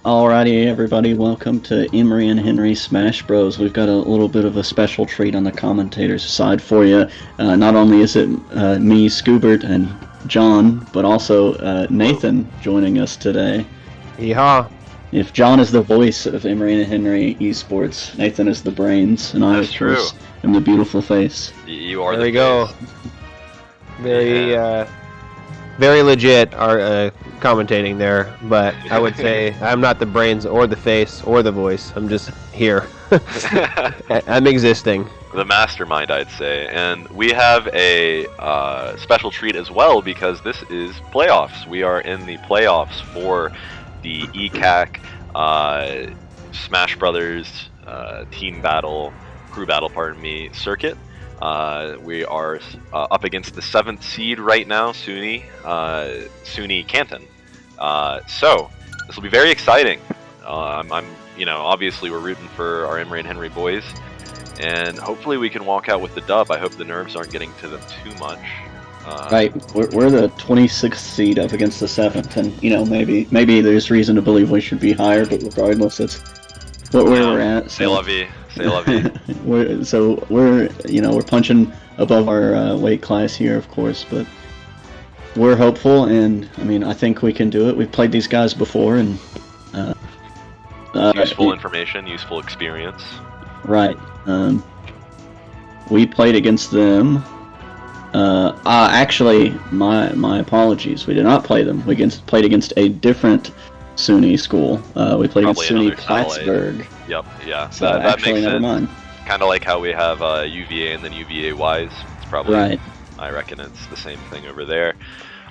Alrighty, everybody, welcome to Emory and Henry Smash Bros. We've got a little bit of a special treat on the commentators side for you. Not only is it me, Scoobert, and John, but also Nathan joining us today. Yeehaw. If John is the voice of Emory and Henry Esports, Nathan is the brains, and I, of course, am the beautiful face. You are there the we go. Very legit commentating there, but I would say I'm not the brains or the face or the voice. I'm just here. I'm existing. The mastermind, I'd say. And we have a special treat as well because this is playoffs. We are in the playoffs for the ECAC Smash Brothers team battle, crew battle, pardon me, circuit. We are up against the 7th seed right now, SUNY CANTON. So this will be very exciting. Obviously we're rooting for our Emory and Henry boys, and hopefully we can walk out with the dub. I hope the nerves aren't getting to them too much. Right, we're the 26th seed up against the 7th, and maybe there's reason to believe we should be higher, but regardless, it's where we're at. C'est la vie. We're punching above our weight class here, of course, but we're hopeful, and I think we can do it. We've played these guys before, and useful information, useful experience. Right. We played against them. Actually, my apologies. We did not play them. We played against a different SUNY school. We played against SUNY Plattsburgh. Yep, yeah. So that actually, makes never sense. mind. Kind of like how we have UVA and then UVA Wise. It's probably right. I reckon it's the same thing over there.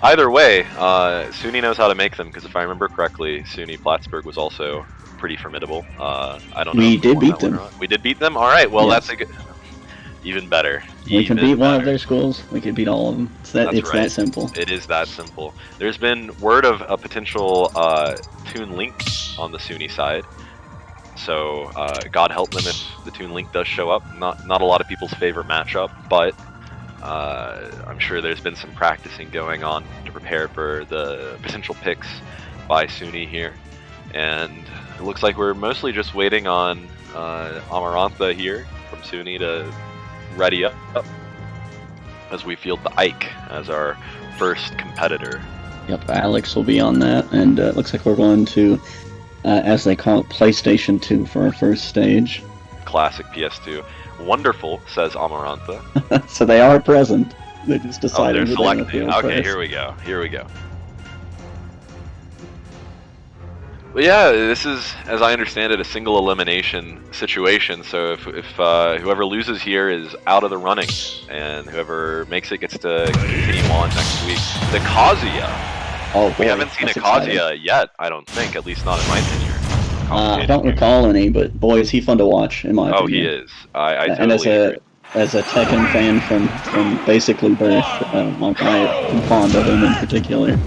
Either way, SUNY knows how to make them because if I remember correctly, SUNY Plattsburgh was also pretty formidable. I don't know. We did beat them. We did beat them. All right. Well, yes. That's a good. Even better. We can beat one of their schools. We can beat all of them. It's that simple. It is that simple. There's been word of a potential Toon Link on the SUNY side. So God help them if the Toon Link does show up. Not a lot of people's favorite matchup, but I'm sure there's been some practicing going on to prepare for the potential picks by SUNY here. And it looks like we're mostly just waiting on Amarantha here from SUNY to ready up as we field the Ike as our first competitor. Yep, Alex will be on that, and it looks like we're going to, as they call it, PlayStation 2 for our first stage. Classic PS2. Wonderful, says Amarantha. So they are present. They just decided. Oh, they're selecting. Okay, first. Here we go. But yeah, this is, as I understand it, a single elimination situation. So if whoever loses here is out of the running, and whoever makes it gets to continue on next week. The Kazuya. Oh, boy, we haven't seen a Kazuya yet, I don't think, at least not in my tenure. I don't recall any, but boy, is he fun to watch, in my opinion. Oh, he is. I and totally agree. As a Tekken fan from basically birth, I'm fond of him in particular.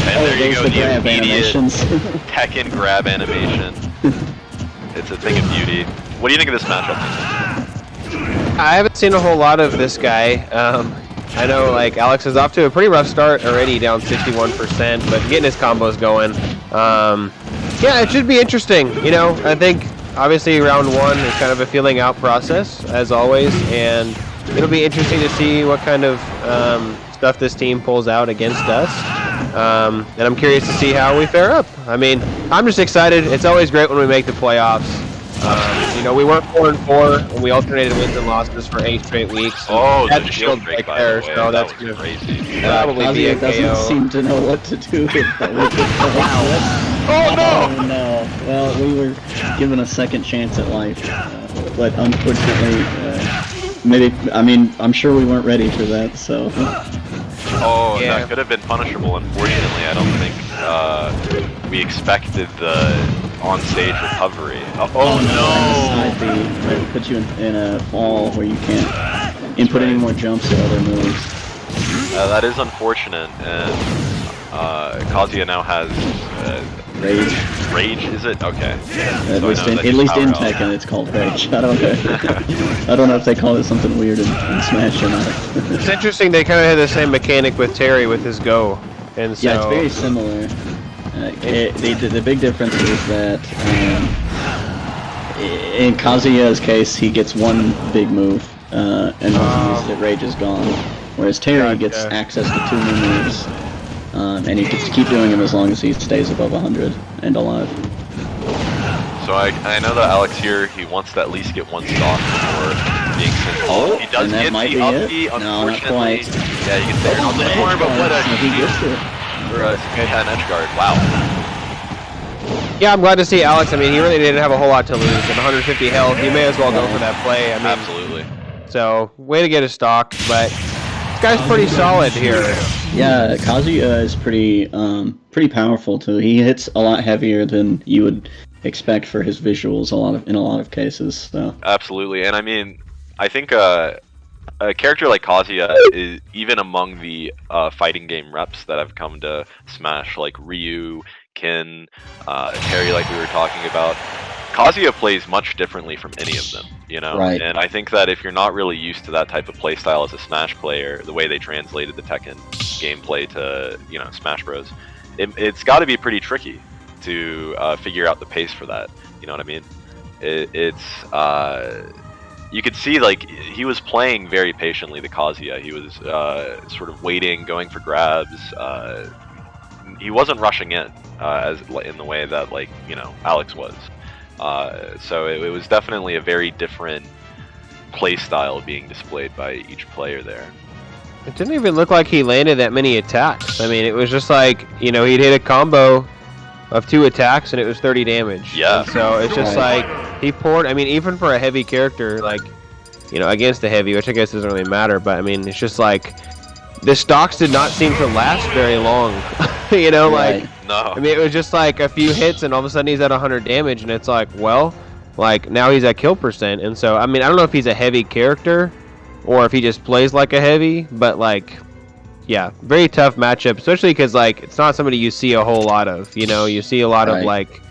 And there you go, the the grab animations. Tekken grab animation. It's a thing of beauty. What do you think of this matchup? I haven't seen a whole lot of this guy. I know Alex is off to a pretty rough start already, down 61%, but getting his combos going. Yeah, it should be interesting. I think obviously round 1 is kind of a feeling out process, as always, and it'll be interesting to see what kind of stuff this team pulls out against us. And I'm curious to see how we fare up. I'm just excited. It's always great when we make the playoffs. We went 4-4, and we alternated wins and losses for 8 straight weeks. Oh, that's the shield break, by the way. so that that's was crazy. Probably be a doesn't KO. seem to know what to do with Oh, no! Oh, no. Well, we were given a second chance at life, but unfortunately, I'm sure we weren't ready for that, so... Oh, yeah. That could have been punishable. Unfortunately, I don't think we expected the on-stage recovery. Oh no! Side B, right, put you in a fall where you can't input any more jumps or other moves. That is unfortunate, and Kazuya now has Rage. Rage, is it? Okay. At least in Tekken, it's called Rage. I don't know. I don't know if they call it something weird in Smash or not. It's interesting. They kind of had the same mechanic with Terry with his Go, and so yeah, it's very similar. The big difference is that in Kazuya's case, he gets one big move, and once he uses it, Rage is gone. Whereas Terry gets access to 2 new moves, and he gets to keep doing them as long as he stays above 100 and alive. So I know that Alex here, he wants to at least get 1 stock before being sent off. He does get the up B, unfortunately. No, not quite. Yeah, you can say on the corner, but what a he gets it. for a 10 edge guard. Wow. Yeah, I'm glad to see Alex. I mean, he really didn't have a whole lot to lose. At 150 health, you may as well go for that play. I mean, Absolutely. So, way to get a stock, but this guy's pretty solid here. Yeah, Kazuya is pretty powerful too. He hits a lot heavier than you would expect for his visuals in a lot of cases. So. Absolutely, and I mean, I think a character like Kazuya is even among the fighting game reps that have come to Smash, like Ryu, Kin, Terry, like we were talking about. Kazuya plays much differently from any of them, you know? Right. And I think that if you're not really used to that type of playstyle as a Smash player, the way they translated the Tekken gameplay to, you know, Smash Bros, it's got to be pretty tricky to figure out the pace for that, you know what I mean? You could see, like, he was playing very patiently, the Kazuya. He was sort of waiting, going for grabs. He wasn't rushing in, as in the way that, like, you know, Alex was. So it was definitely a very different play style being displayed by each player there. It didn't even look like he landed that many attacks. I mean, it was just like, you know, he'd hit a combo of 2 attacks and it was 30 damage. Yeah. And so it's just like, he poured, I mean, even for a heavy character, like, you know, against the heavy, which I guess doesn't really matter, but I mean, it's just like, the stocks did not seem to last very long. You know, like, no. I mean, it was just like a few hits and all of a sudden he's at 100 damage and it's like, well, like, now he's at kill percent. And so, I mean, I don't know if he's a heavy character or if he just plays like a heavy, but like, yeah, very tough matchup, especially because, like, it's not somebody you see a whole lot of, you know, you see a lot of, like,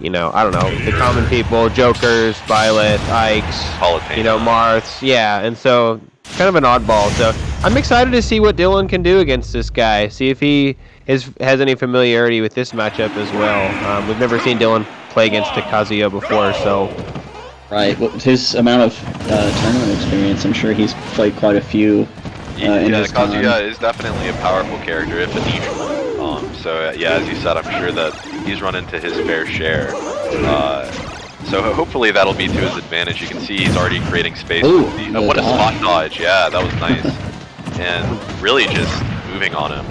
you know, I don't know, the common people, Jokers, Violet, Ikes, you know, Marths, yeah, and so, kind of an oddball, so I'm excited to see what Dylan can do against this guy, see if he has any familiarity with this matchup as well. We've never seen Dylan play against the Kazuya before, so... Right, with his amount of tournament experience, I'm sure he's played quite a few. Yeah, Kazuya is definitely a powerful character, if a niche one. So yeah, as you said, I'm sure that he's run into his fair share. So hopefully that'll be to his advantage. You can see he's already creating space. Ooh, what a spot dodge! Yeah, that was nice. And really just moving on him,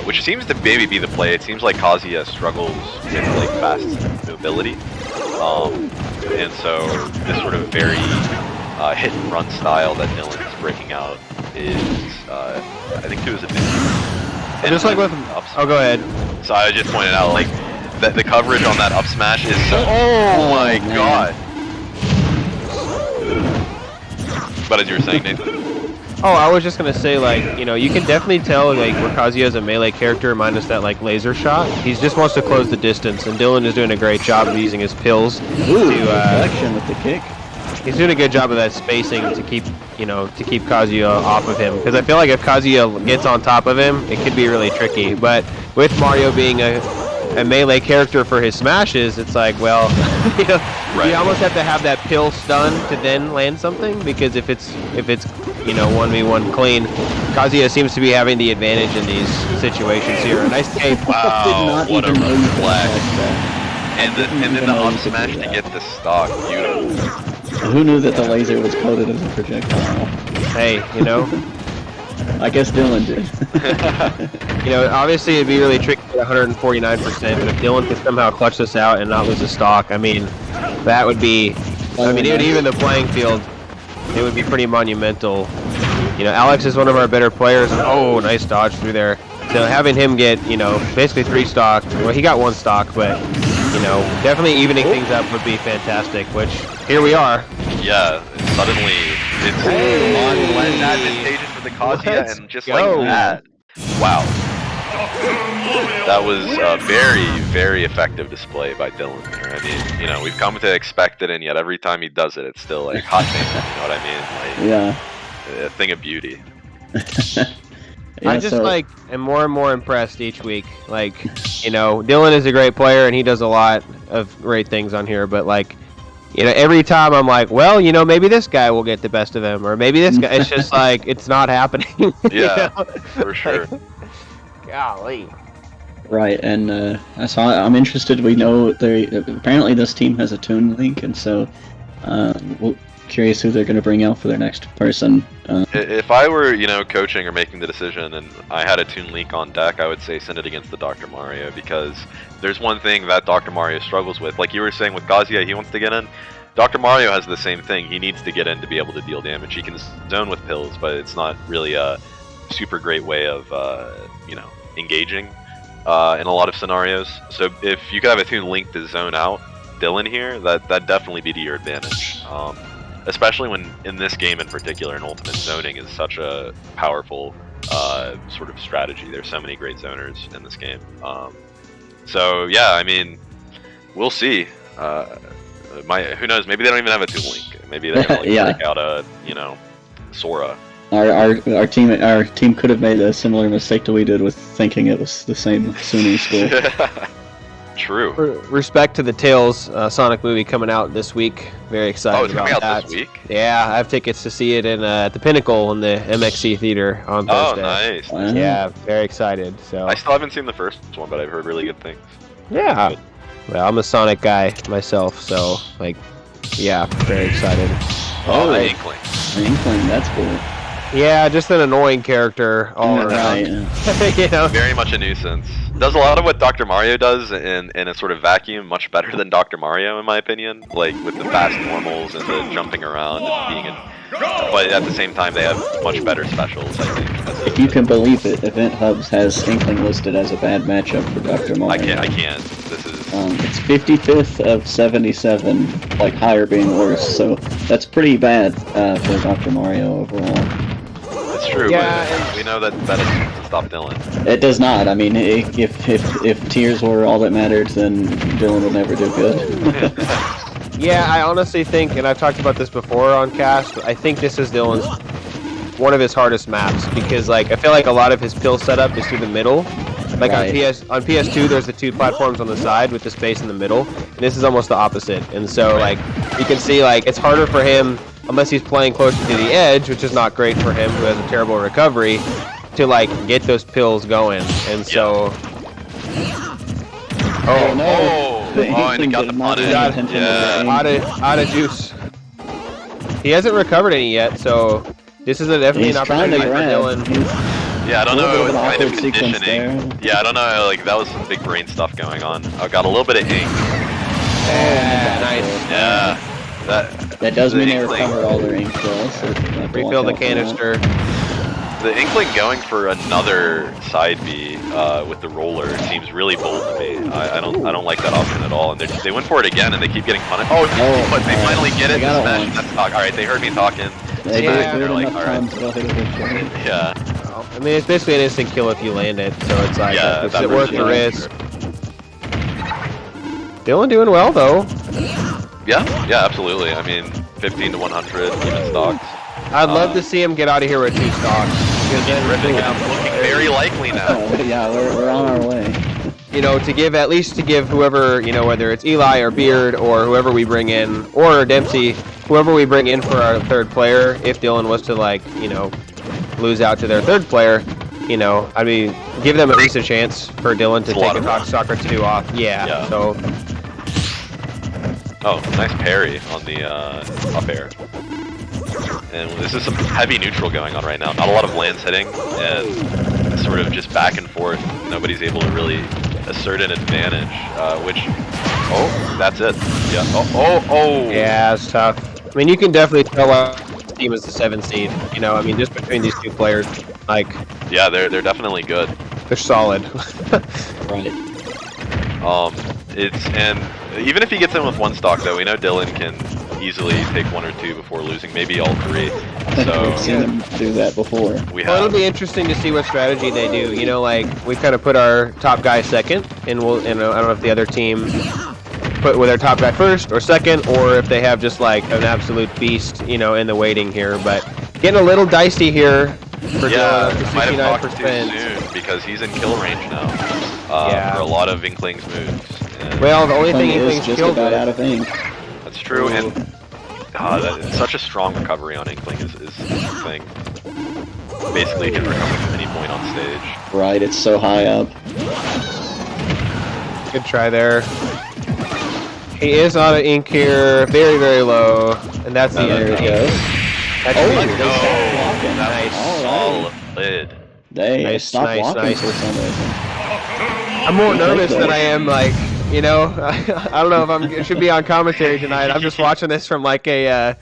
which seems to maybe be the play. It seems like Kazuya struggles with like fast mobility. And so this sort of very hit and run style that Dylan's breaking out is, I think, to his advantage. And just like with... Oh, go ahead. So I just pointed out, like, that the coverage on that up smash is so... Oh my god! But as you were saying, Nathan... Oh, I was just gonna say, like, you know, you can definitely tell, like, where Kazuya is a melee character minus that, like, laser shot. He just wants to close the distance, and Dylan is doing a great job of using his pills to, action with the kick. He's doing a good job of that spacing to keep, you know, to keep Kazuya off of him. Because I feel like if Kazuya gets on top of him, it could be really tricky. But with Mario being a melee character for his smashes, it's like, well, you know, you almost have to have that pill stun to then land something. Because if it's you know, 1v1 clean, Kazuya seems to be having the advantage in these situations here. A nice tape. Wow, what a reflex. And then the up smash to get the stock. Beautiful. Who knew that the laser was coded as a projectile? Hey, you know. I guess Dylan did. You know, obviously it'd be really tricky at 149%, but if Dylan could somehow clutch this out and not lose a stock, I mean, that would be... I mean, it would even the playing field, it would be pretty monumental. You know, Alex is one of our better players. Oh, nice dodge through there. So having him get, you know, basically 3 stock, well, he got 1 stock, but, you know, definitely evening things up would be fantastic, which, here we are. Yeah, suddenly it's advantageous for the Kazuya, and just like that. Wow. That was a very, very effective display by Dylan there. I mean, you know, we've come to expect it, and yet every time he does it, it's still like hot damn, you know what I mean? Like, yeah. A thing of beauty. Yeah, I just so, am more and more impressed each week. Like, Dylan is a great player and he does a lot of great things on here, but every time I'm like, well, maybe this guy will get the best of him, or maybe this guy. It's just it's not happening. Yeah, for sure. Golly. right, and so I'm interested. We know apparently this team has a Toon Link, and so we're curious who they're going to bring out for their next person. If I were, coaching or making the decision and I had a Toon Link on deck, I would say send it against the Dr. Mario, because there's one thing that Dr. Mario struggles with. Like you were saying with Gazia, he wants to get in. Dr. Mario has the same thing. He needs to get in to be able to deal damage. He can zone with pills, but it's not really a super great way of, engaging in a lot of scenarios. So if you could have a Toon Link to zone out Dylan here, that'd definitely be to your advantage. Especially when, in this game in particular, in Ultimate, zoning is such a powerful sort of strategy. There's so many great zoners in this game. So yeah, I mean, we'll see. Who knows? Maybe they don't even have a Toon Link. Maybe they're gonna break out a Sora. Our team could have made a similar mistake to we did with thinking it was the same SUNY school. True. Respect to the Tales Sonic movie coming out this week. Very excited about that. It's coming out this week? Yeah, I have tickets to see it at the Pinnacle in the MXC Theater on Thursday. Oh, nice. Wow. Yeah, very excited. So I still haven't seen the first one, but I've heard really good things. yeah. Well, I'm a Sonic guy myself, so yeah, very excited. Oh, the Inkling. The Inkling, that's cool. Yeah, just an annoying character all around. Right. Very much a nuisance. Does a lot of what Dr. Mario does in a sort of vacuum much better than Dr. Mario, in my opinion. Like with the fast normals and the jumping around and being but at the same time they have much better specials, I think. If you can believe it, Event Hubs has Inkling listed as a bad matchup for Dr. Mario. I can't. This is it's 55th of 77, higher being worse, so that's pretty bad for Dr. Mario overall. It's true, Yeah, but we know that doesn't stop Dylan. It does not. I mean, if tiers were all that mattered, then Dylan would never do good. Yeah, I honestly think, and I've talked about this before on cast, I think this is Dylan's one of his hardest maps, because I feel like a lot of his pill setup is through the middle. Like Right. on PS2, there's the two platforms on the side with the space in the middle, and this is almost the opposite. And so you can see it's harder for him, unless he's playing closer to the edge, which is not great for him, who has a terrible recovery, to get those pills going. And so Oh, no. And he got the punish. out of juice. He hasn't recovered any yet, so this is definitely an opportunity for Dylan. Yeah, I don't know. It was kind of awkward sequence conditioning. there. Yeah, I don't know. That was some big brain stuff going on. I got a little bit of ink. Yeah, nice. Yeah. That does the mean they Inkling. recovered all their ink though, so you have to Refill the watch out for that. canister. The Inkling going for another side B with the roller seems really bold to me. I don't like that option at all. And they went for it again, and they keep getting punished. But they finally get it. They got Smash. one. That's talk. All right, they heard me talking. They Yeah, do it they're like, enough all right. times, they'll hit a good shot. Yeah. I mean, it's basically an instant kill if you land it, so it's Yeah, is that it worth version the is risk? Dylan doing well though. Yeah, absolutely. I mean, 15 to 100 even stocks. I'd love to see him get out of here with 2 stocks. Terrific, and I'm looking very likely now. Oh, yeah, we're on our way. At least to give whoever, whether it's Eli or Beard or whoever we bring in, or Dempsey, whoever we bring in for our third player, if Dylan was to lose out to their third player, I mean, give them at least a chance for Dylan to It's a lot take a of soccer to do off. Yeah. So Oh, nice parry on the up air. And this is some heavy neutral going on right now. Not a lot of lands hitting, and sort of just back and forth. Nobody's able to really assert an advantage, oh, that's it. Yeah, oh. yeah, it's tough. I mean, you can definitely tell the team is the 7 seed. I mean, just between these two players, Yeah, they're definitely good. they're solid. Right. And even if he gets in with 1 stock, though, we know Dylan can easily take 1 or 2 before losing, maybe all 3. So We've seen them do that before. we Well, it'll have. be interesting to see what strategy they do. We kind of put our top guy second, and I don't know if the other team put with their top guy first or second, or if they have just an absolute beast, in the waiting here. But getting a little dicey here. For Yeah, Dylan, up to might have talked too 69%. soon because he's in kill range now Yeah. for a lot of Inkling's moves. And Well, the only thing Inkling is Inkling's just killed about with. out of ink. that's true, and such a strong recovery on Inkling is the thing. Basically, he can recover from any point on stage. Right, it's so high up. Good try there. He is out of ink here, very, very low, and that's the There end. it goes. That's Oh, the they end. stopped blocking. Nice. Solid. They Nice, stopped nice, blocking nice. for some reason. I'm more Good nervous take, than though. I am, like, you know, I don't know if I should be on commentary tonight. I'm just watching this from like a,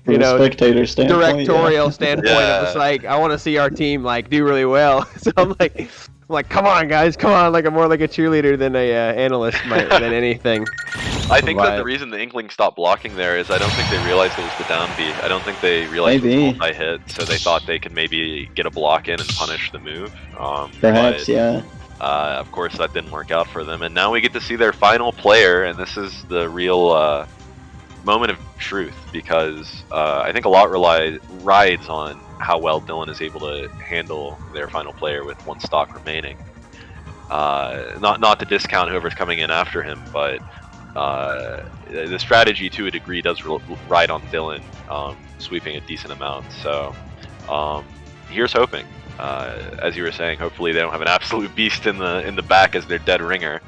From you know, a spectator standpoint, directorial standpoint. Yeah. It was like, I want to see our team like do really well. So I'm like, come on, guys, come on. Like I'm more like a cheerleader than a analyst than anything. I think that the But- reason the Inkling stopped blocking there is I don't think they realized it was the down B. I don't think they realized Maybe. it was multi-hit, so they thought they could maybe get a block in and punish the move. Perhaps, but, yeah. Of course, that didn't work out for them, and now we get to see their final player, and this is the real moment of truth because I think a lot rides on how well Dylan is able to handle their final player with one stock remaining. Not to discount whoever's coming in after him, but the strategy to a degree does ride on Dylan sweeping a decent amount. So here's hoping. As you were saying, hopefully they don't have an absolute beast in the back as their dead ringer.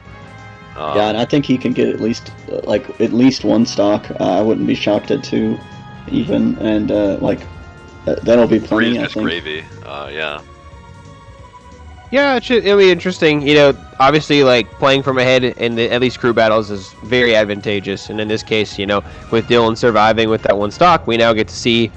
Yeah, and I think he can get at least one stock. I wouldn't be shocked at 2, even, and that'll be Three plenty. is I just think. gravy. Yeah. Yeah, it'll be interesting. You know, obviously, like playing from ahead in at least crew battles is very advantageous. And in this case, you know, with Dylan surviving with that one stock, we now get to see,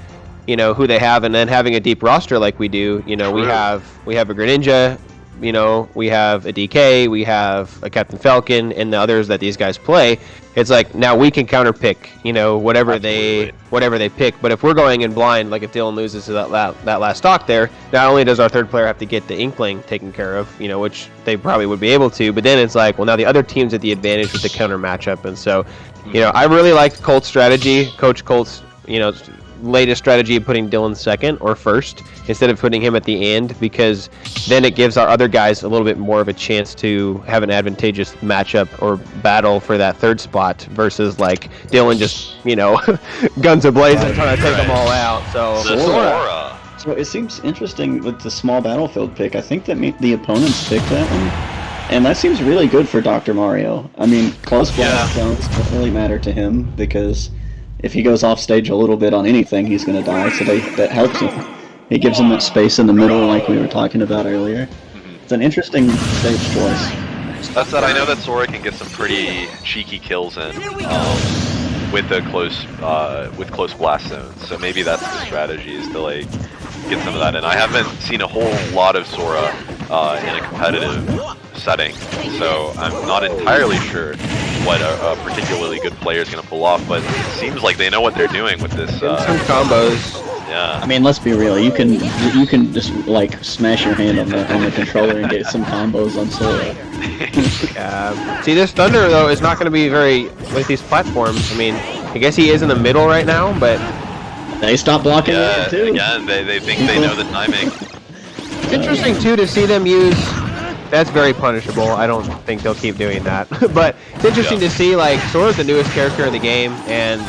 you know, who they have, and then having a deep roster like we do. You know, we True. have a Greninja, you know, we have a DK, we have a Captain Falcon, and the others that these guys play. It's like now we can counter pick, you know, whatever they pick. But if we're going in blind, like if Dylan loses to that last stock there, not only does our third player have to get the Inkling taken care of, you know, which they probably would be able to, but then it's like, well, now the other team's at the advantage with the counter matchup. And so, you know, I really liked Colt's strategy, Coach Colt's, you know, latest strategy of putting Dylan second or first instead of putting him at the end, because then it gives our other guys a little bit more of a chance to have an advantageous matchup or battle for that third spot versus like Dylan just, you know, guns a-blazing trying to take them all out. So The Sora. So it seems interesting with the small battlefield pick. I think that the opponents picked that one, and that seems really good for Dr. Mario. I mean, close blast zones don't really matter to him because if he goes off stage a little bit on anything, he's going to die. So that helps him. It gives him that space in the middle, like we were talking about earlier. It's an interesting stage choice. That said, I know that Sora can get some pretty cheeky kills in with the close blast zones. So maybe that's the strategy, is to like get some of that in. I haven't seen a whole lot of Sora in a competitive setting, so I'm not entirely sure what a particularly good player is going to pull off. But it seems like they know what they're doing with this. some combos. Yeah. I mean, let's be real. You can just like smash your hand on the controller and get some combos on Sora. See, this Thunder though is not going to be very with these platforms. I mean, I guess he is in the middle right now, but They stop blocking Yeah, it too. again, they think they know the timing. it's interesting too to see them use. That's very punishable. I don't think they'll keep doing that. But it's interesting to see, like, Sora's the newest character in the game, and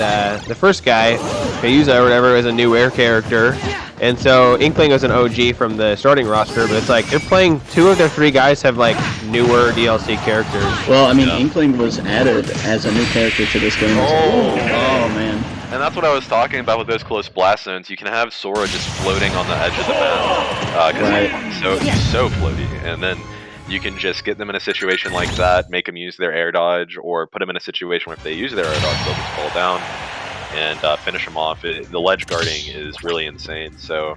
the first guy, Kayuza or whatever, is a new air character. And so Inkling was an OG from the starting roster, but it's like they're playing, 2 of their 3 guys have, like, newer DLC characters. Well, I mean, Inkling was added as a new character to this game. Oh, man. And that's what I was talking about with those close blast zones. You can have Sora just floating on the edge of the map because he's so floaty, and then you can just get them in a situation like that, make them use their air dodge, or put them in a situation where if they use their air dodge, they'll just fall down and finish them off. The ledge guarding is really insane. So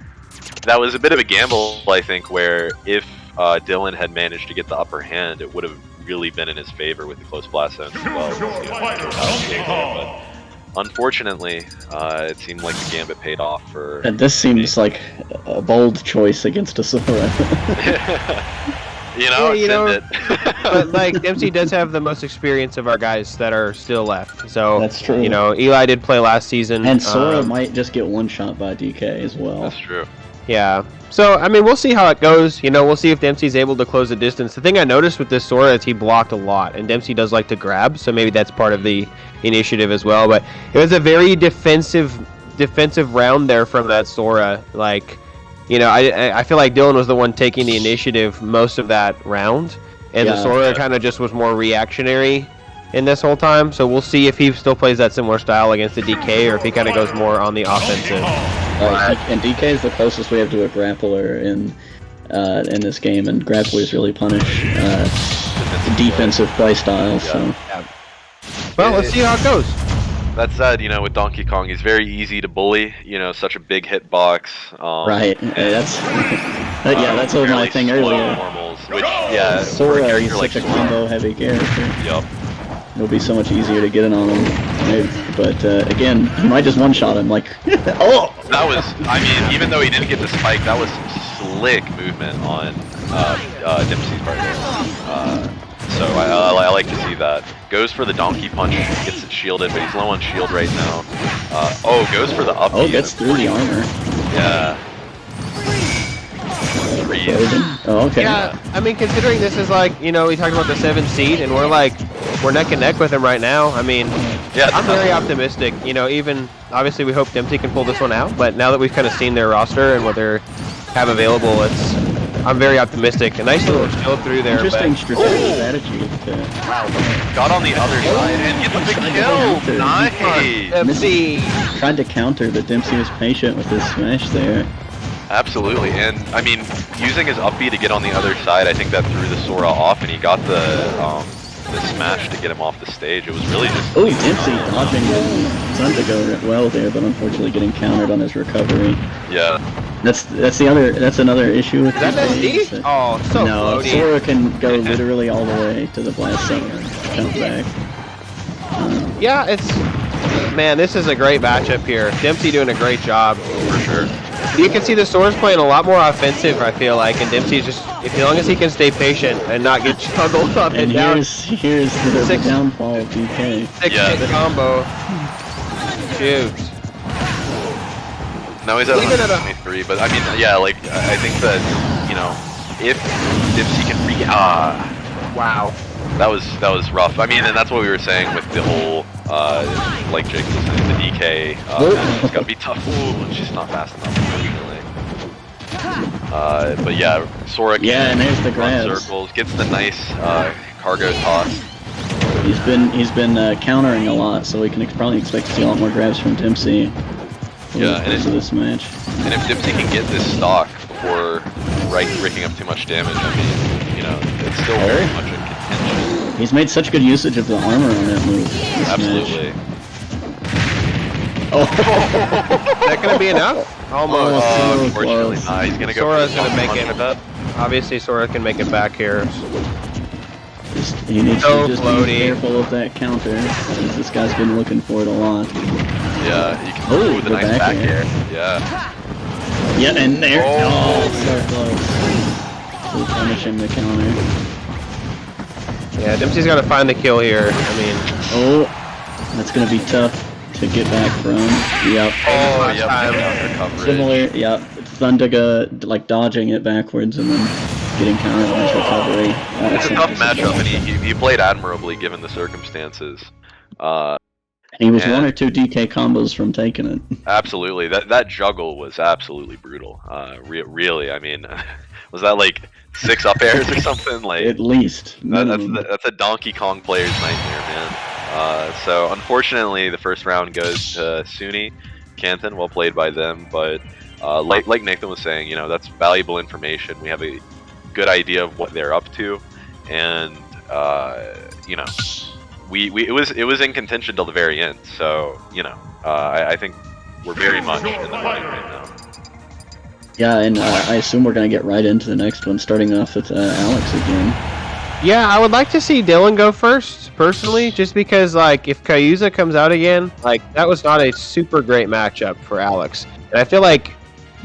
that was a bit of a gamble, I think, where if Dylan had managed to get the upper hand, it would have really been in his favor with the close blast zones as well. But unfortunately, it seemed like the gambit paid off for... And this seems like a bold choice against a Sora. You know, Yeah, it. But like MC does have the most experience of our guys that are still left. So That's true. You know, Eli did play last season, And Sora might just get one shot by DK as well. That's true. Yeah. So, I mean, we'll see how it goes. You know, we'll see if Dempsey's able to close the distance. The thing I noticed with this Sora is he blocked a lot, and Dempsey does like to grab, so maybe that's part of the initiative as well. But it was a very defensive round there from that Sora. Like, you know, I feel like Dylan was the one taking the initiative most of that round, and the Sora kind of just was more reactionary in this whole time. So we'll see if he still plays that similar style against the DK, or if he kind of goes more on the offensive. And DK is the closest we have to a grappler in this game, and grapplers really punish defensive play styles. So. Yeah. Well, let's see how it goes. That said, you know, with Donkey Kong, he's very easy to bully. You know, such a big hitbox. Right. That's that's what my thing earlier. Normals, which, Sora, he's such a combo-heavy character. Yup. It'll be so much easier to get it on him. But again, he might just one-shot him. Like, oh! That was, I mean, even though he didn't get the spike, that was some slick movement on Dempsey's part there. So I like to see that. Goes for the donkey punch, gets it shielded, but he's low on shield right now. Goes for the up. Oh, gets through the armor. Yeah. Oh, okay. Yeah, I mean, considering this is like, you know, we talked about the 7th seed, and we're neck and neck with him right now. I mean, I'm very optimistic. You know, even, obviously we hope Dempsey can pull this one out, but now that we've kind of seen their roster and what they have available, I'm very optimistic. A nice little shield through there. Interesting strategy. Wow. Got on the other side and gets the kill. Nice. Dempsey tried to counter, but Dempsey was patient with his smash there. Absolutely, and I mean, using his up B to get on the other side, I think that threw the Sora off, and he got the smash to get him off the stage. It was really just... Oh, Dempsey dodging the go well there, but unfortunately getting countered on his recovery. Yeah. That's another issue with that SD? Oh, so no, floaty. Sora can go literally all the way to the blast zone and come back. Yeah, man, this is a great matchup here. Dempsey doing a great job. For sure. You can see the Sora's playing a lot more offensive, I feel like, and Dempsey's just, as long as he can stay patient and not get juggled up and down. Here's the downfall of DK. 6-hit combo. Shoot. No, he's at 123, but I mean, yeah, like, I think that, you know, if Dempsey can Wow. That was rough. I mean, and that's what we were saying with the whole, like Jake was saying, the DK, it's gotta be tough. Ooh, it's just not fast enough, unfortunately. But yeah, Sora can and there's the grabs. Circles, gets the nice, cargo toss. He's been countering a lot, so we can probably expect to see a lot more grabs from Dempsey. Yeah, and this match. And if Dempsey can get this stock before raking up too much damage, I mean, you know, it's still very much a contention. He's made such good usage of the armor on that move. Absolutely. Is that gonna be enough? Almost. Unfortunately not. He's gonna go. Sora's gonna make it. Obviously, Sora can make it back here. He needs to just be careful of that counter, since this guy's been looking for it a lot. Yeah, you can with a nice back air. Yeah. Yeah, and there. Oh, so close. So punishing the counter. Yeah, Dempsey's got to find the kill here. I mean, that's gonna be tough to get back from. Yep. Oh, yep. Similar. Yep. Thundaga like dodging it backwards and then getting countered on his recovery. It's a tough matchup, and he played admirably given the circumstances. He was one or two DK combos from taking it. Absolutely, that juggle was absolutely brutal. Really, I mean, was that like 6 up airs or something? Like at least. That's a Donkey Kong player's nightmare, man. So unfortunately, the first round goes to SUNY, CANTON. Well played by them, but like Nathan was saying, you know, that's valuable information. We have a good idea of what they're up to, and you know. It was in contention till the very end, so you know I think we're very much in the running right now. Yeah, and I assume we're gonna get right into the next one, starting off with Alex again. Yeah, I would like to see Dylan go first, personally, just because like if Kayuza comes out again, like that was not a super great matchup for Alex, and I feel like,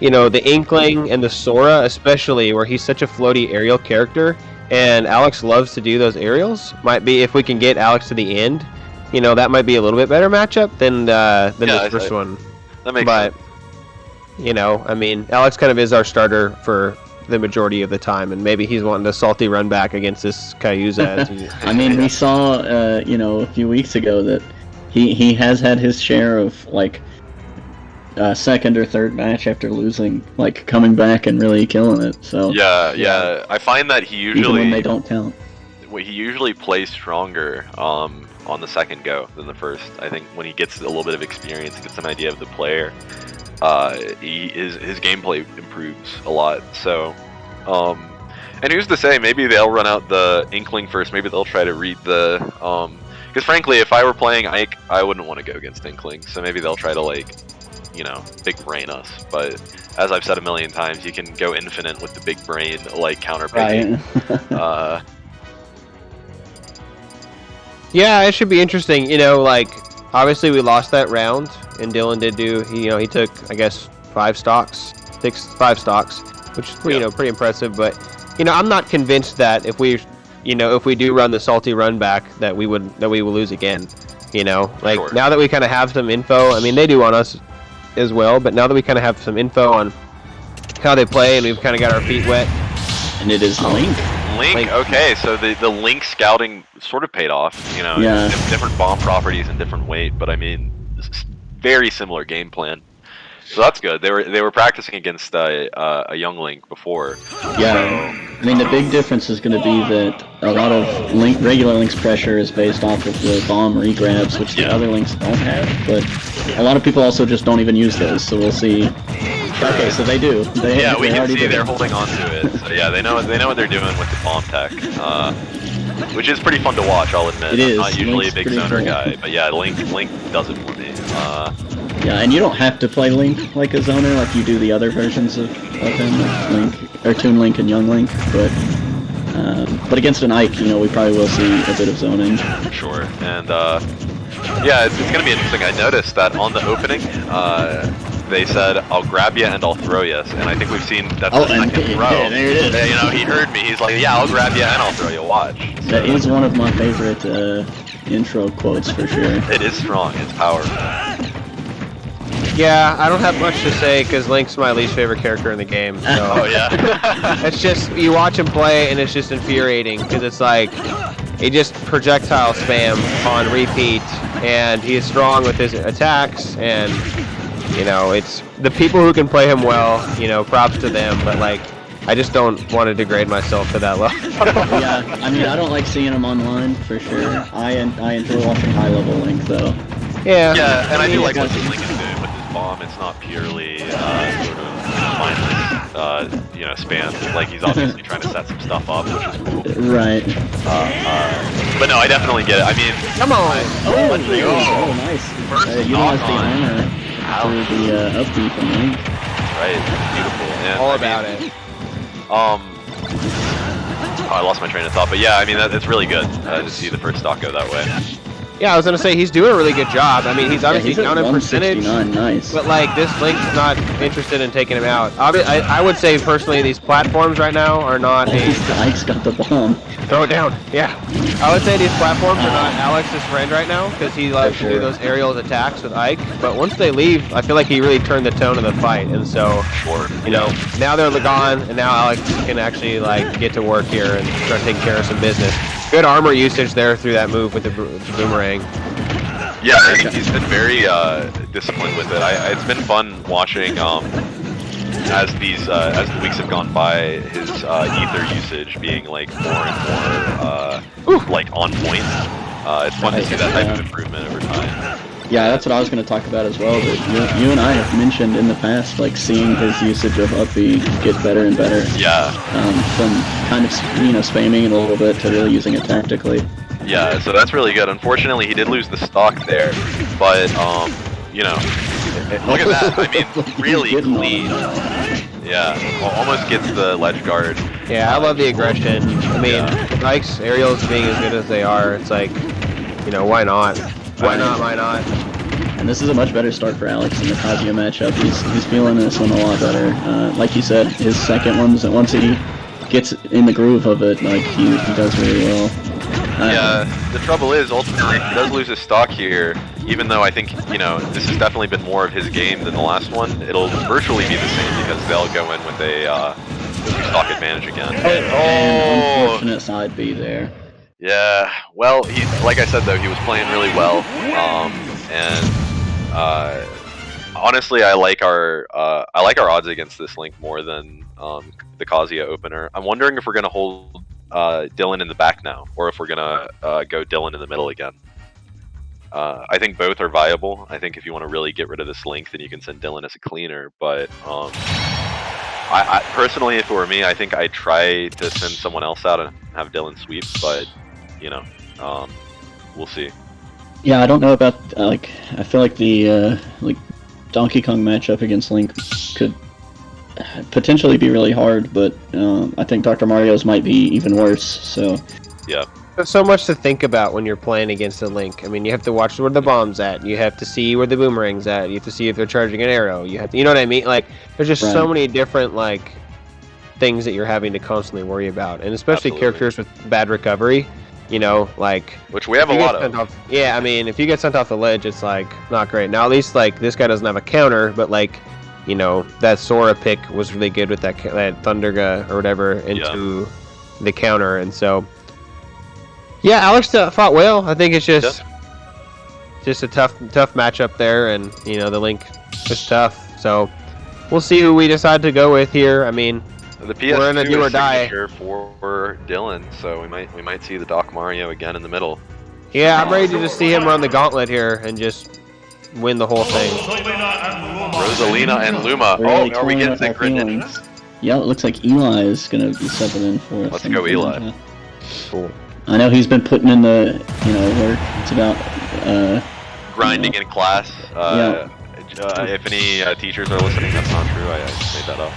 you know, the Inkling and the Sora, especially where he's such a floaty aerial character. And Alex loves to do those aerials. Might be, if we can get Alex to the end, you know, that might be a little bit better matchup than this first one. That makes sense. You know, I mean, Alex kind of is our starter for the majority of the time, and maybe he's wanting a salty run back against this Cayuza. I mean, we saw, a few weeks ago that he has had his share of, like, second or third match after losing, like, coming back and really killing it. So yeah. I find that he even when usually they don't count. plays stronger on the second go than the first. I think when he gets a little bit of experience, gets an idea of the player, his gameplay improves a lot. So, and who's to say? Maybe they'll run out the Inkling first. Maybe they'll try to read the because frankly, if I were playing Ike, I wouldn't want to go against Inkling. So maybe they'll try to, like, big brain us. But as I've said a million times, you can go infinite with the big brain, like, counter picking. Right. Yeah, it should be interesting. Like, obviously we lost that round, and Dylan did do. He took, I guess, 5 stocks, 5 stocks, which is pretty impressive. But I'm not convinced that if we do run the salty run back that we will lose again. Like, Sure. Now that we kind of have some info. I mean, they do on us as well, but now that we kind of have some info on how they play, and we've kind of got our feet wet. And it is Link. Link, okay, so the Link scouting sort of paid off, Yeah. different bomb properties and different weight, but I mean, very similar game plan. So that's good. They were practicing against a young Link before. Yeah, I mean, the big difference is going to be that a lot of regular Link's pressure is based off of the bomb regrabs, which the other Links don't have, but a lot of people also just don't even use those, so we'll see. Okay, so they do. We can see they're holding on to it. So yeah, they know what they're doing with the bomb tech, which is pretty fun to watch. I'll admit. It is. I'm not usually Link's a big pretty zoner cool. guy, but yeah, Link does it for me. Yeah, and you don't have to play Link like a zoner like you do the other versions of him, like Link, or Toon Link and Young Link, but against an Ike, we probably will see a bit of zoning. Sure, and yeah, it's going to be interesting. I noticed that on the opening, they said, "I'll grab you and I'll throw you," and I think we've seen that's the second throw. Yeah, there it is. He heard me. He's like, "Yeah, I'll grab you and I'll throw you. Watch." So, That is one of my favorite intro quotes for sure. it is strong. It's powerful. Yeah, I don't have much to say because Link's my least favorite character in the game. So. Oh yeah. It's just, you watch him play and it's just infuriating because it's like he just projectile spam on repeat, and he is strong with his attacks, and it's the people who can play him well, props to them, but like I just don't want to degrade myself to that level. Yeah, I mean, I don't like seeing him online for sure. I enjoy watching high level Link though. Yeah. Yeah, and I do like Yeah, what Link is doing with his bomb. It's not purely sort of mindless, spam. Like, he's obviously trying to set some stuff up, which is cool. Right. But no, I definitely get it. I mean, Come on. Oh, nice. First Utilize knock the on. armor through the upbeat from Link. right, beautiful. And, All I about mean, it. I lost my train of thought, but yeah, I mean, it's really good to see the first stock go that way. Yeah, I was gonna say he's doing a really good job. I mean, he's obviously he's at down in percentage, 169, nice. but like this Link's not interested in taking him out. I would say personally, these platforms right now are not Ike's got the bomb. Throw it down. Yeah. I would say these platforms are not Alex's friend right now because he likes to do those aerial attacks with Ike. But once they leave, I feel like he really turned the tone of the fight. And so, Sure. now they're gone, and now Alex can actually like get to work here and start taking care of some business. Good armor usage there through that move with the boomerang. Yeah, I think he's been very disciplined with it. It's been fun watching as the weeks have gone by, his ether usage being like more and more like on point. It's fun to see that type of improvement over time. Yeah, that's what I was going to talk about as well. That you and I have mentioned in the past, like seeing his usage of up B get better and better. Yeah. From kind of spamming it a little bit to really using it tactically. Yeah, so that's really good. Unfortunately, he did lose the stock there, but look at that. I mean, really clean. Yeah, almost gets the ledge guard. Yeah, I love the aggression. I mean, Ike's aerials being as good as they are, it's like, why not? Why not? And this is a much better start for Alex in the Kazuya matchup. He's feeling this one a lot better. Like you said, his second ones, once he gets in the groove of it, like he does really well. Yeah, the trouble is, ultimately, if he does lose his stock here, even though I think, you know, this has definitely been more of his game than the last one, it'll virtually be the same because they'll go in with a stock advantage again. And unfortunate side B there. Yeah, well, like I said though, he was playing really well, honestly, I like our odds against this Link more than the Kazuya opener. I'm wondering if we're gonna hold Dylan in the back now, or if we're gonna go Dylan in the middle again. I think both are viable. I think if you want to really get rid of this Link, then you can send Dylan as a cleaner. But I personally, if it were me, I think I'd try to send someone else out and have Dylan sweep. But you know, we'll see. Yeah, I don't know about I feel like the Donkey Kong matchup against Link could potentially be really hard, but I think Dr. Mario's might be even worse. So yeah. There's so much to think about when you're playing against a Link. I mean, you have to watch where the bomb's at. You have to see where the boomerang's at. You have to see if they're charging an arrow. You have to, you know what I mean? Like, there's just so many different things that you're having to constantly worry about, and especially characters with bad recovery. You know, which we have a lot of. Yeah, I mean, if you get sent off the ledge, it's not great. Now at least this guy doesn't have a counter, but you know, that Sora pick was really good with that Thunderga or whatever into the counter, and so. Yeah, Alex fought well. I think it's just a tough matchup there, and you know the Link is tough. So we'll see who we decide to go with here. I mean, the PS2 we're in a do or die for Dylan, so we might see the Doc Mario again in the middle. Yeah, I'm ready to just see him run the gauntlet here and just win the whole thing. Rosalina and Luma. Really are we getting the Greninja? Yeah, it looks like Eli is gonna be stepping in for us. Let's go, Eli. Cool. I know he's been putting in the, work. It's about grinding in class. If any teachers are listening, that's not true. I just made that up.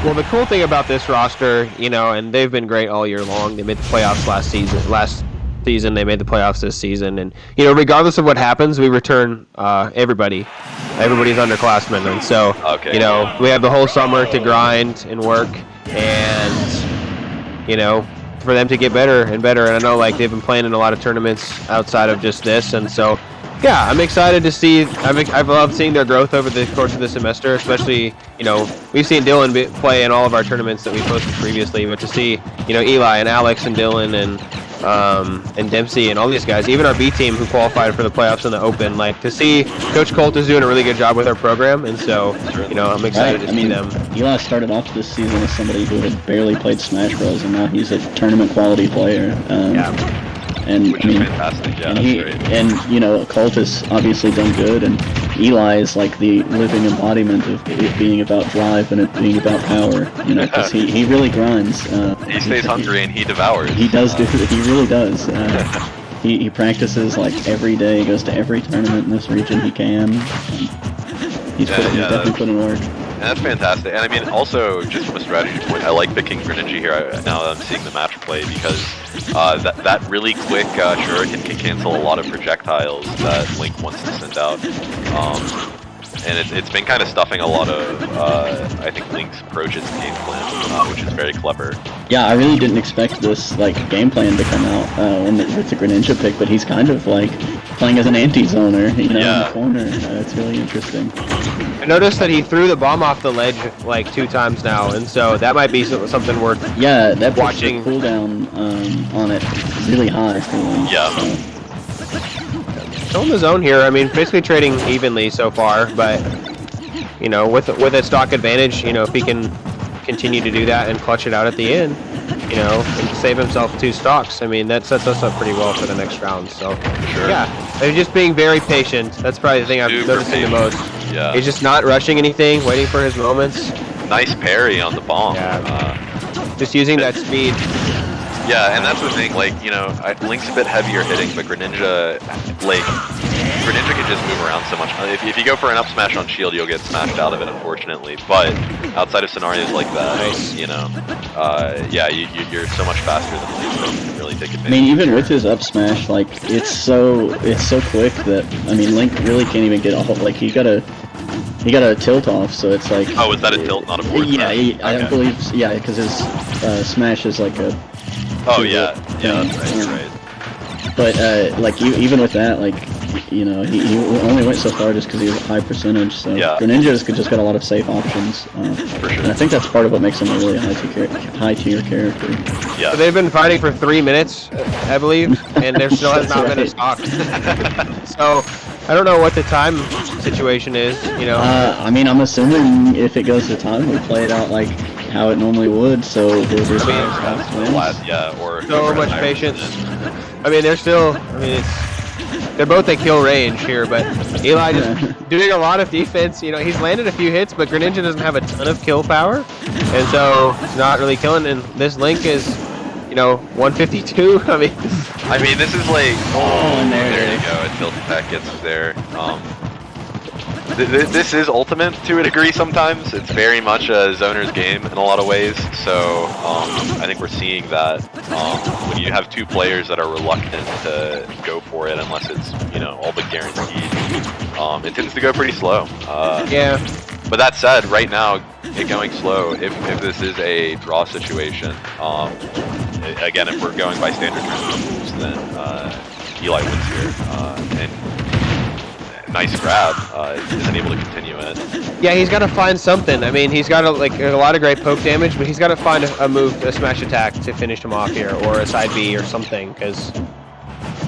Well, the cool thing about this roster, and they've been great all year long. They made the playoffs last season. They made the playoffs this season, and regardless of what happens, we return everybody. Everybody's underclassmen, and so we have the whole summer to grind and work, and for them to get better and better. And I know they've been playing in a lot of tournaments outside of just this, and so yeah, I'm excited to see. I've loved seeing their growth over the course of the semester, especially we've seen Dylan play in all of our tournaments that we posted previously, but to see Eli and Alex and Dylan and Dempsey and all these guys, even our B team who qualified for the playoffs in the Open, to see Coach Colt is doing a really good job with our program, and so I'm excited to see them. Eli started off this season as somebody who had barely played Smash Bros, and now he's a tournament quality player. Which is fantastic. Yeah, that's great. And Colt has obviously done good, and Eli is the living embodiment of it being about drive and it being about power. Because he really grinds. He stays hungry and he devours. He does do. He really does. He practices every day. He goes to every tournament in this region he can. He's definitely put in work. And that's fantastic. And I mean, also, just from a strategy point, I like picking Greninja here now that I'm seeing the match play, because that really quick shuriken can cancel a lot of projectiles that Link wants to send out. And it's been kind of stuffing a lot of, I think, Link's approaches and game plan, which is very clever. Yeah, I really didn't expect this game plan to come out with the Greninja pick, but he's kind of playing as an anti-zoner, in the corner. It's really interesting. I noticed that he threw the bomb off the ledge 2 times now, and so that might be something worth that watching. Puts the cooldown on it really high for him. Yeah. Still in the zone here. I mean, basically trading evenly so far, but with a stock advantage, if he can continue to do that and clutch it out at the end, and save himself 2 stocks, I mean, that sets us up pretty well for the next round. So yeah, they're just being very patient. That's probably the thing I'm noticing the most. Yeah. He's just not rushing anything, waiting for his moments. Nice parry on the bomb. Yeah. Just using that speed. Yeah, and that's the thing, Link's a bit heavier hitting, but Greninja can just move around so much. If you go for an up smash on shield, you'll get smashed out of it, unfortunately. But outside of scenarios like that, you're so much faster than Link, so you can really take advantage. I mean, even with his up smash, it's so quick that, Link really can't even get a whole, he got a tilt off, so it's Oh, is that a tilt, not a forward smash? I believe, because his smash is a... Oh, yeah, that's right. But, even with that, you know, he only went so far just because he was at high percentage. So Yeah. Greninja's just got a lot of safe options. For sure. And I think that's part of what makes him a really high tier character. Yeah. So they've been fighting for 3 minutes, I believe, and there still has not been a stock. So I don't know what the time situation is, you know. I mean, I'm assuming if it goes to time, we play it out like how it normally would. So whoever's fast wins. Yeah, or So much patience. I mean, they're both at kill range here, but Eli just doing a lot of defense. You know, he's landed a few hits, but Greninja doesn't have a ton of kill power, and so he's not really killing. And this Link is, you know, 152. I mean, this is like, and there you go. Until the pack gets there. This is Ultimate to a degree sometimes. It's very much a zoner's game in a lot of ways. So I think we're seeing that when you have two players that are reluctant to go for it unless it's, you know, all but guaranteed, it tends to go pretty slow. yeah. But that said, right now, it going slow, if this is a draw situation, again, if we're going by standard rules, then Eli wins here. And nice grab, isn't able to continue it. Yeah, he's got to find something. I mean, he's got a lot of great poke damage, but he's got to find a move, a smash attack to finish him off here, or a side B or something, because,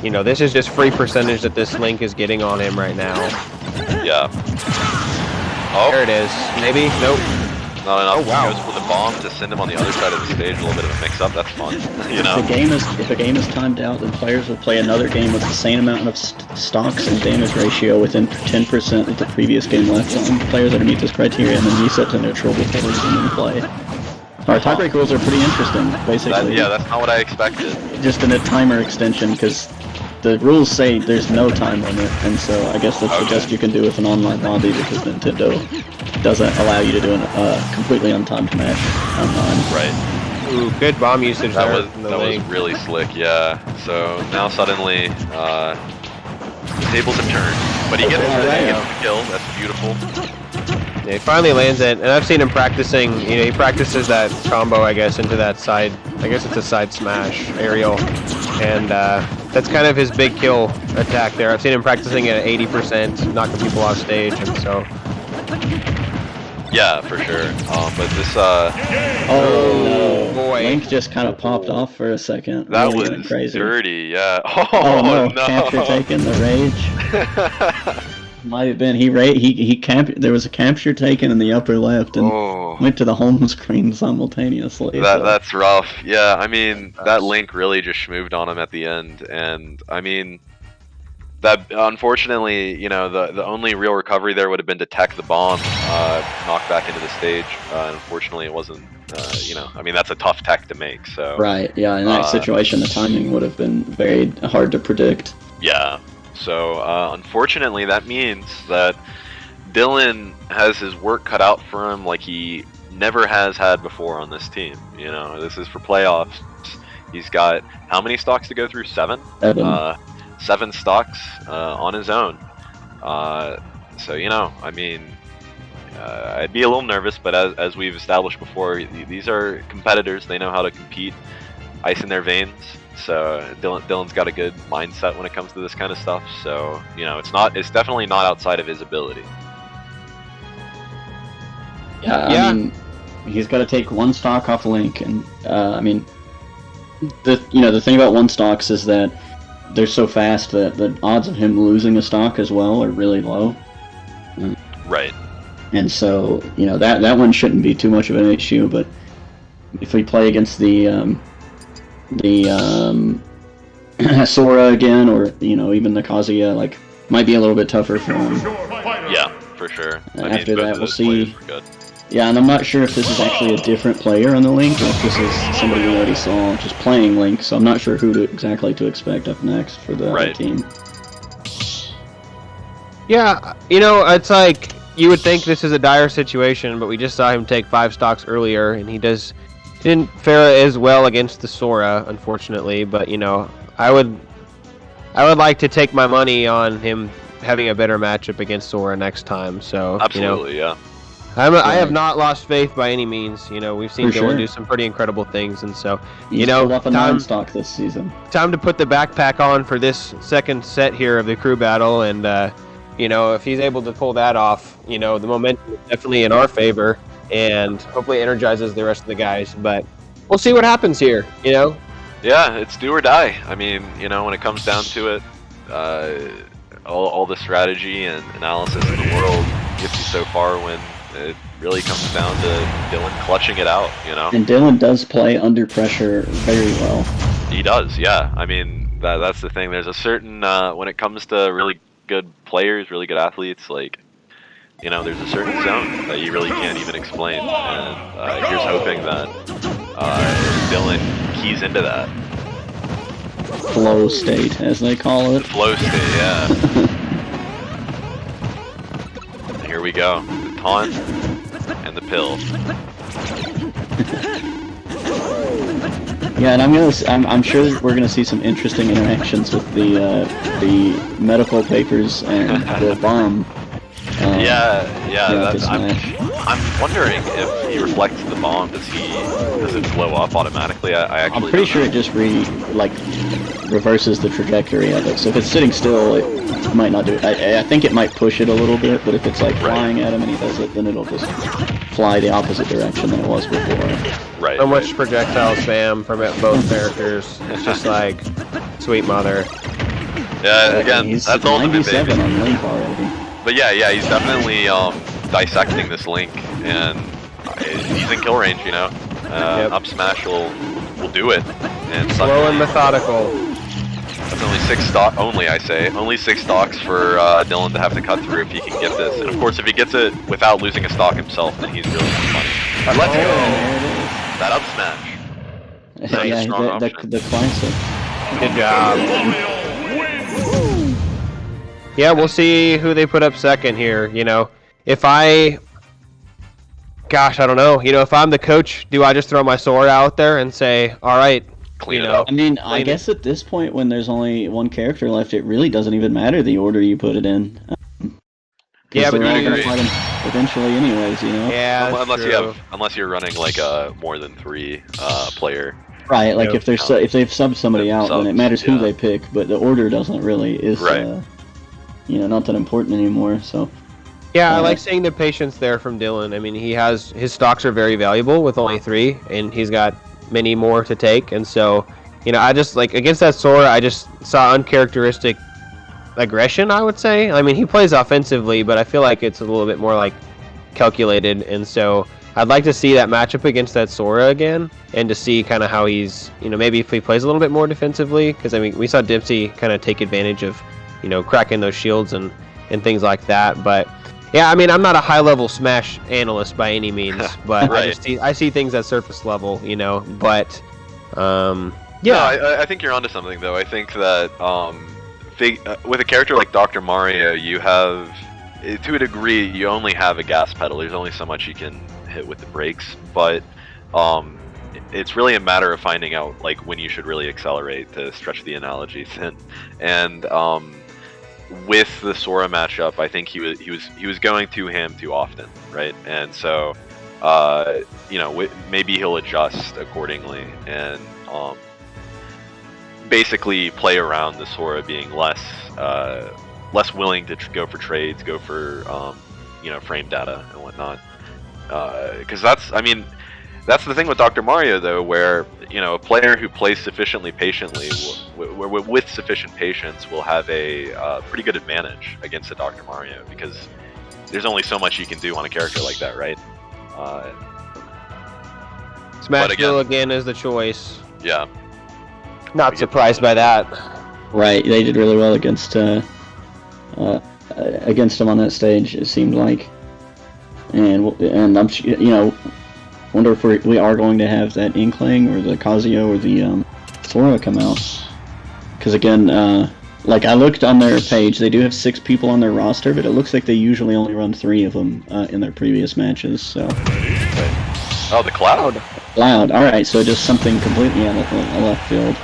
you know, this is just free percentage that this Link is getting on him right now. Yeah. Oh, There it is. Maybe? Nope. not enough. Oh, wow. He goes for the bomb to send him on the other side of the stage. A little bit of a mix-up. That's fun. You know. If a game is timed out, then players will play another game with the same amount of stocks and damage ratio within 10% of the previous game left on. Players that meet this criteria and then reset to neutral before resuming play. Our tiebreak rules are pretty interesting, basically. Yeah, that's not what I expected. Just in a timer extension, because the rules say there's no time limit, and so I guess that's the best you can do with an online lobby, because Nintendo doesn't allow you to do a completely untimed match online. Right. Ooh, good bomb usage That there. was from the that was Link. really slick. Yeah. So now suddenly the tables have turned, but he gets the kill. That's beautiful. Yeah, he finally lands it, and I've seen him practicing. You know, he practices that combo, I guess, into that side. I guess it's a side smash aerial, and that's kind of his big kill attack there. I've seen him practicing at 80%, knocking people off stage, and so. Yeah, for sure. But this Oh no! Boy. Link just kind of popped off for a second. that Really was went crazy. dirty. Yeah. Oh no! no. Capture taken, the rage. Might have been he there was a capture taken in the upper left and went to the home screen simultaneously. That's rough. Yeah, I mean that Link really just schmooved on him at the end, and I mean that unfortunately, you know, the only real recovery there would have been to tech the bomb, knock back into the stage. Unfortunately, it wasn't. You know, I mean that's a tough tech to make. So Right. Yeah. In that situation, the timing would have been very hard to predict. yeah. So, unfortunately, that means that Dylan has his work cut out for him like he never has had before on this team. You know, this is for playoffs. He's got how many stocks to go through? 7? 7 stocks on his own. So, you know, I mean, I'd be a little nervous, but as we've established before, these are competitors. They know how to compete. Ice in their veins. So Dylan's got a good mindset when it comes to this kind of stuff. So, you know, it's definitely not outside of his ability. Yeah. I mean, he's got to take one stock off Link, and I mean, the thing about one stocks is that they're so fast that the odds of him losing a stock as well are really low. Right. And so, you know, that one shouldn't be too much of an issue. But if we play against the Sora again, or you know, even the Kazuya, like, might be a little bit tougher for him. Yeah, for sure. After that, we'll see. Yeah, and I'm not sure if this is actually a different player on the Link, or if this is somebody we already saw just playing Link. So I'm not sure who exactly to expect up next for the other team. Yeah, you know, it's like you would think this is a dire situation, but we just saw him take 5 stocks earlier, and he didn't fare as well against the Sora, unfortunately. But you know, I would like to take my money on him having a better matchup against Sora next time. So absolutely, you know, I have not lost faith by any means. You know, we've seen For Dylan sure. do some pretty incredible things, and so He's pulled off a non-stock this season. time to put the backpack on for this second set here of the crew battle, and you know, if he's able to pull that off, you know, the momentum is definitely in our favor, and hopefully energizes the rest of the guys. But we'll see what happens here. You know. Yeah, it's do or die. I mean, you know, when it comes down to it, all the strategy and analysis in the world gets you so far when it really comes down to Dylan clutching it out, you know? And Dylan does play under pressure very well. He does, yeah. I mean, that's the thing. There's a certain, when it comes to really good players, really good athletes, like, you know, there's a certain zone that you really can't even explain. And here's hoping that Dylan keys into that. Flow state, as they call it. Flow state, yeah. Here we go. The taunt and the pill. Yeah, and I'm sure we're gonna see some interesting interactions with the medical papers and the bomb. I'm wondering if he reflects the bomb. Does it blow up automatically? I'm pretty sure it just reverses the trajectory of it. So if it's sitting still, it might not do it. I think it might push it a little bit, but if it's like flying at him and he does it, then it'll just fly the opposite direction than it was before. Right. So much projectile spam from both characters. It's just like, sweet mother. Yeah, again, he's that's ultimate, 97 baby. on Link already. But yeah, he's definitely dissecting this Link, and he's in kill range, you know. Up smash will do it. And slow and methodical. That's only 6 stock. Only 6 stocks for Dylan to have to cut through if he can get this. And of course, if he gets it without losing a stock himself, then he's really funny. Let's go. That up smash. Nice, Yeah, strong the classic. Good job. Yeah, we'll see who they put up second here. You know, I don't know. You know, if I'm the coach, do I just throw my Sora out there and say, all right, clean it up? I mean, I guess at this point, when there's only one character left, it really doesn't even matter the order you put it in. Yeah, but they're all gonna fight him eventually, anyways. You know. Yeah, unless you're running like a more than 3 player. Right, like if they've subbed somebody out, then it matters who they pick, but the order doesn't really not that important anymore. So yeah, I like seeing the patience there from Dylan. I mean, his stocks are very valuable with only 3, and he's got many more to take. And so, you know, I just like against that Sora, I just saw uncharacteristic aggression, I would say. I mean, he plays offensively, but I feel like it's a little bit more like calculated. And so I'd like to see that matchup against that Sora again, and to see kind of how he's, you know, maybe if he plays a little bit more defensively, because I mean, we saw Dipsy kind of take advantage of, you know, cracking those shields and things like that. But yeah, I mean, I'm not a high-level Smash analyst by any means, but Right. I see things at surface level, you know. But No, I think you're onto something though. I think that with a character like Dr. Mario, you have, to a degree, you only have a gas pedal. There's only so much you can hit with the brakes, but it's really a matter of finding out like when you should really accelerate, to stretch the analogies. And with the Sora matchup, I think he was going to him too often, right? And so you know, maybe he'll adjust accordingly and basically play around the Sora being less willing to go for trades, go for you know, frame data and whatnot. Because that's the thing with Dr. Mario though, where, you know, a player who plays sufficiently patiently with sufficient patience will have a pretty good advantage against a Dr. Mario, because there's only so much you can do on a character like that, right? Smashville again is the choice. Yeah. Not surprised by that. Right, they did really well against him on that stage. It seemed like, and I'm, you know, wonder if we are going to have that Inkling or the Kazuyo or the Sora come out. Because again, like I looked on their page, they do have 6 people on their roster, but it looks like they usually only run 3 of them in their previous matches. So. Oh, the Cloud. Cloud. All right, so just something completely out of left field.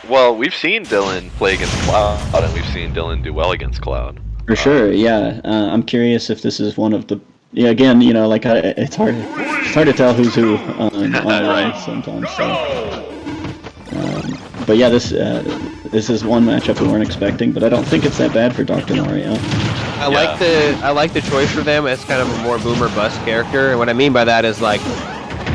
Well, we've seen Dylan play against Cloud, and we've seen Dylan do well against Cloud. For sure, yeah. I'm curious if this is one of the Yeah, again, like it's hard to tell who's who online sometimes. So, but yeah, this is one matchup we weren't expecting, but I don't think it's that bad for Dr. Mario. I like the choice for them as kind of a more boomer bust character, and what I mean by that is like,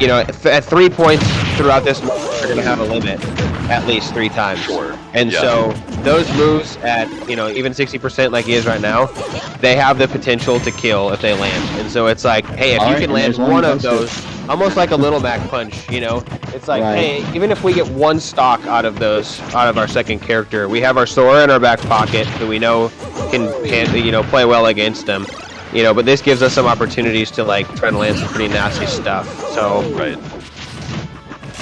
at 3 points throughout this, they're going to have a limit at least 3 times. Sure. And so those moves at even 60% like he is right now, they have the potential to kill if they land. And so it's like, hey, if you can land one of those, almost like a Little Mac punch, it's like, hey, even if we get one stock out of our second character, we have our Sora in our back pocket who we know can play well against them. But this gives us some opportunities to like try to land some pretty nasty stuff. So right.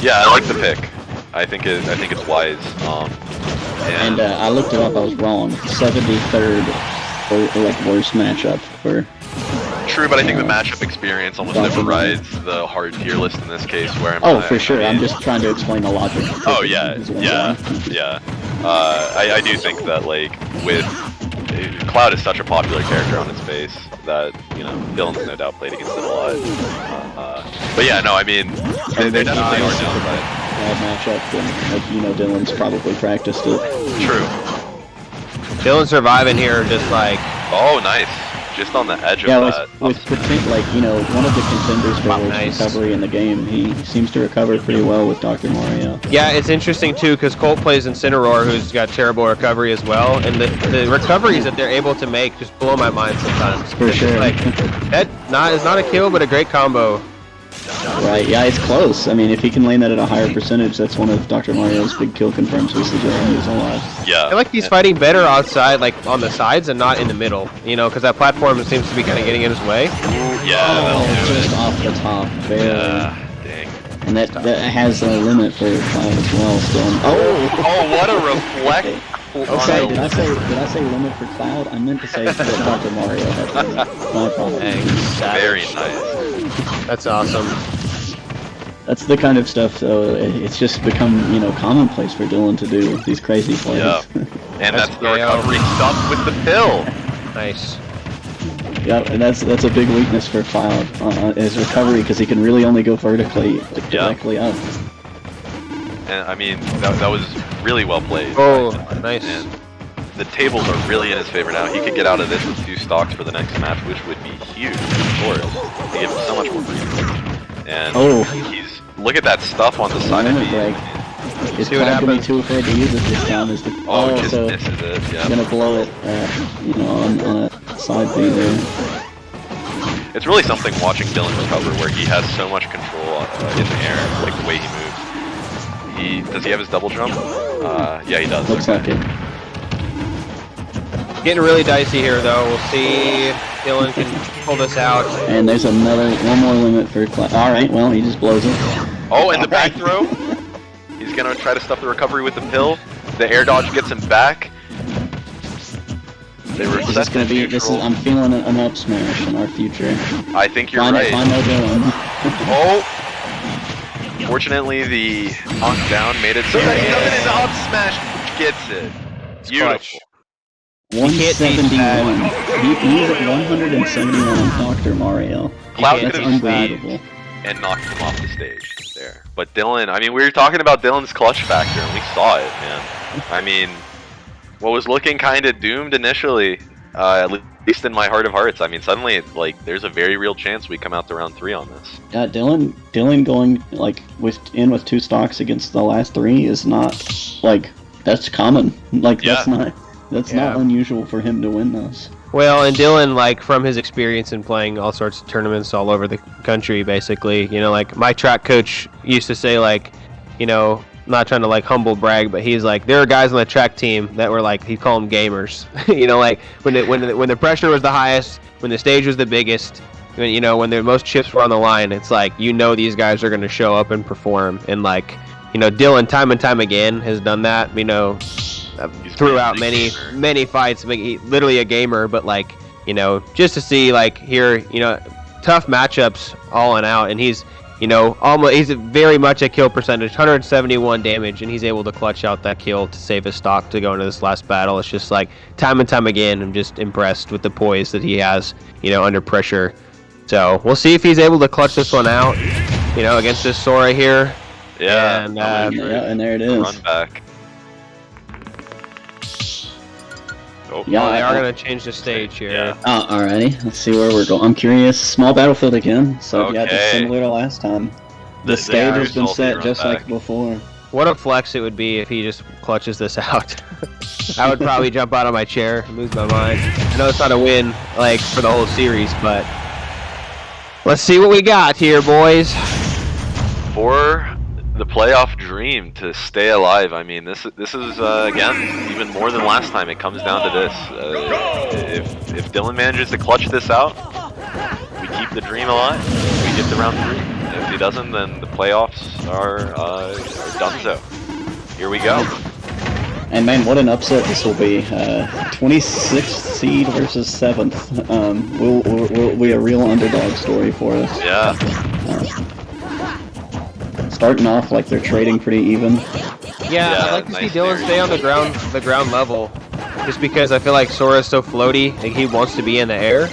Yeah, I like the pick. I think it's wise. And I looked it up. I was wrong. 73rd, worst matchup for. True, but I think the matchup experience almost overrides the hard tier list in this case. For sure. I'm just trying to explain the logic. Oh yeah. I do think that with Cloud is such a popular character on its face that Dylan's no doubt played against it a lot. But yeah, no, I mean they definitely are downside. Matchup, and Dylan's probably practiced it. True. Dylan surviving here, just like nice, just on the edge of that. With one of the contenders for worst recovery in the game, he seems to recover pretty well with Dr. Mario. Yeah, it's interesting too because Colt plays Incineroar, who's got terrible recovery as well, and the recoveries that they're able to make just blow my mind sometimes. For sure. That is not a kill, but a great combo. Right, yeah, it's close. I mean, if he can land that at a higher percentage, that's one of Dr. Mario's big kill confirms with his whole life. Yeah. I feel like he's fighting better outside, like on the sides and not in the middle, because that platform seems to be kind of getting in his way. Just off the top. Barely. Yeah, dang. And that has a limit for Cloud as well, still. What a reflect. Okay, did I say limit for Cloud? I meant to say that Dr. Mario has a limit. My problem. Very nice. That's awesome. That's the kind of stuff, though. It's just become, commonplace for Dylan to do these crazy plays. Yeah. And that's the recovery stuff with the pill. Nice. Yeah, and that's a big weakness for Cloud, his recovery, because he can really only go vertically, directly up. And I mean, that was really well played. Oh, nice. And the tables are really in his favor now. He could get out of this with 2 stocks for the next match, which would be huge for him. They give him so much more freedom. And look at that stuff on the side of me. Is Cloud gonna be too afraid to use it this time? Just misses it. Yeah. Gonna blow it, on a side B there. It's really something watching Dylan recover, where he has so much control in the air, like the way he moves. Does he have his double jump? Yeah, he does. Looks like it. Getting really dicey here, though. We'll see if Dylan can pull this out. And there's one more limit for Cloud. All right, well, he just blows it. Oh, and the back throw. He's gonna try to stuff the recovery with the pill. The air dodge gets him back. I'm feeling an up smash in our future. I think you're right. Find out Dylan. Fortunately, the honk down made it so that he doesn't into up smash, which gets it. Beautiful. 171. He's at 171 on Dr. Mario. Cloud That's could have unbelievable. And knocked him off the stage there. But Dylan, I mean, we were talking about Dylan's clutch factor, and we saw it, man. I mean, what was looking kind of doomed initially, at least in my heart of hearts. I mean, suddenly, there's a very real chance we come out to round 3 on this. Yeah, Dylan going with 2 stocks against the last 3 is not that's common. That's not unusual for him to win those. Well, and Dylan, from his experience in playing all sorts of tournaments all over the country, basically, my track coach used to say, not trying to humble brag, but he's there are guys on the track team that were he'd call them gamers. When the pressure was the highest, when the stage was the biggest, when the most chips were on the line, it's these guys are going to show up and perform. And Dylan time and time again has done that. Throughout many fights, literally a gamer, but just to see here, tough matchups all and out, and he's he's very much a kill percentage, 171 damage, and he's able to clutch out that kill to save his stock to go into this last battle. It's just time and time again, I'm just impressed with the poise that he has, under pressure. So we'll see if he's able to clutch this one out, you know, against this Sora here. Yeah, And, Yeah, and there it is. run back. Oh, Yeah, they are going to change the stage here. Yeah. Alrighty, let's see where we're going. I'm curious. Small battlefield again, so yeah, just Okay. similar to last time. The The stage has been salty set run just back. like before. What a flex it would be if he just clutches this out. I would probably jump out of my chair and lose my mind. I know it's not a win, like, for the whole series, but let's see what we got here, boys. For the playoff dream to stay alive, I mean, this is again even more than last time. It comes down to this: if Dylan manages to clutch this out, we keep the dream alive. We get to round 3. If he doesn't, then the playoffs are done. So here we go. And man, what an upset this will be. 26th seed versus 7th. Will be a real underdog story for us. Yeah. Starting off like they're trading pretty even. Yeah, I'd Yeah, like to see nice Dylan there. stay on the ground level, just because I feel like Sora's so floaty, like he wants to be in the air.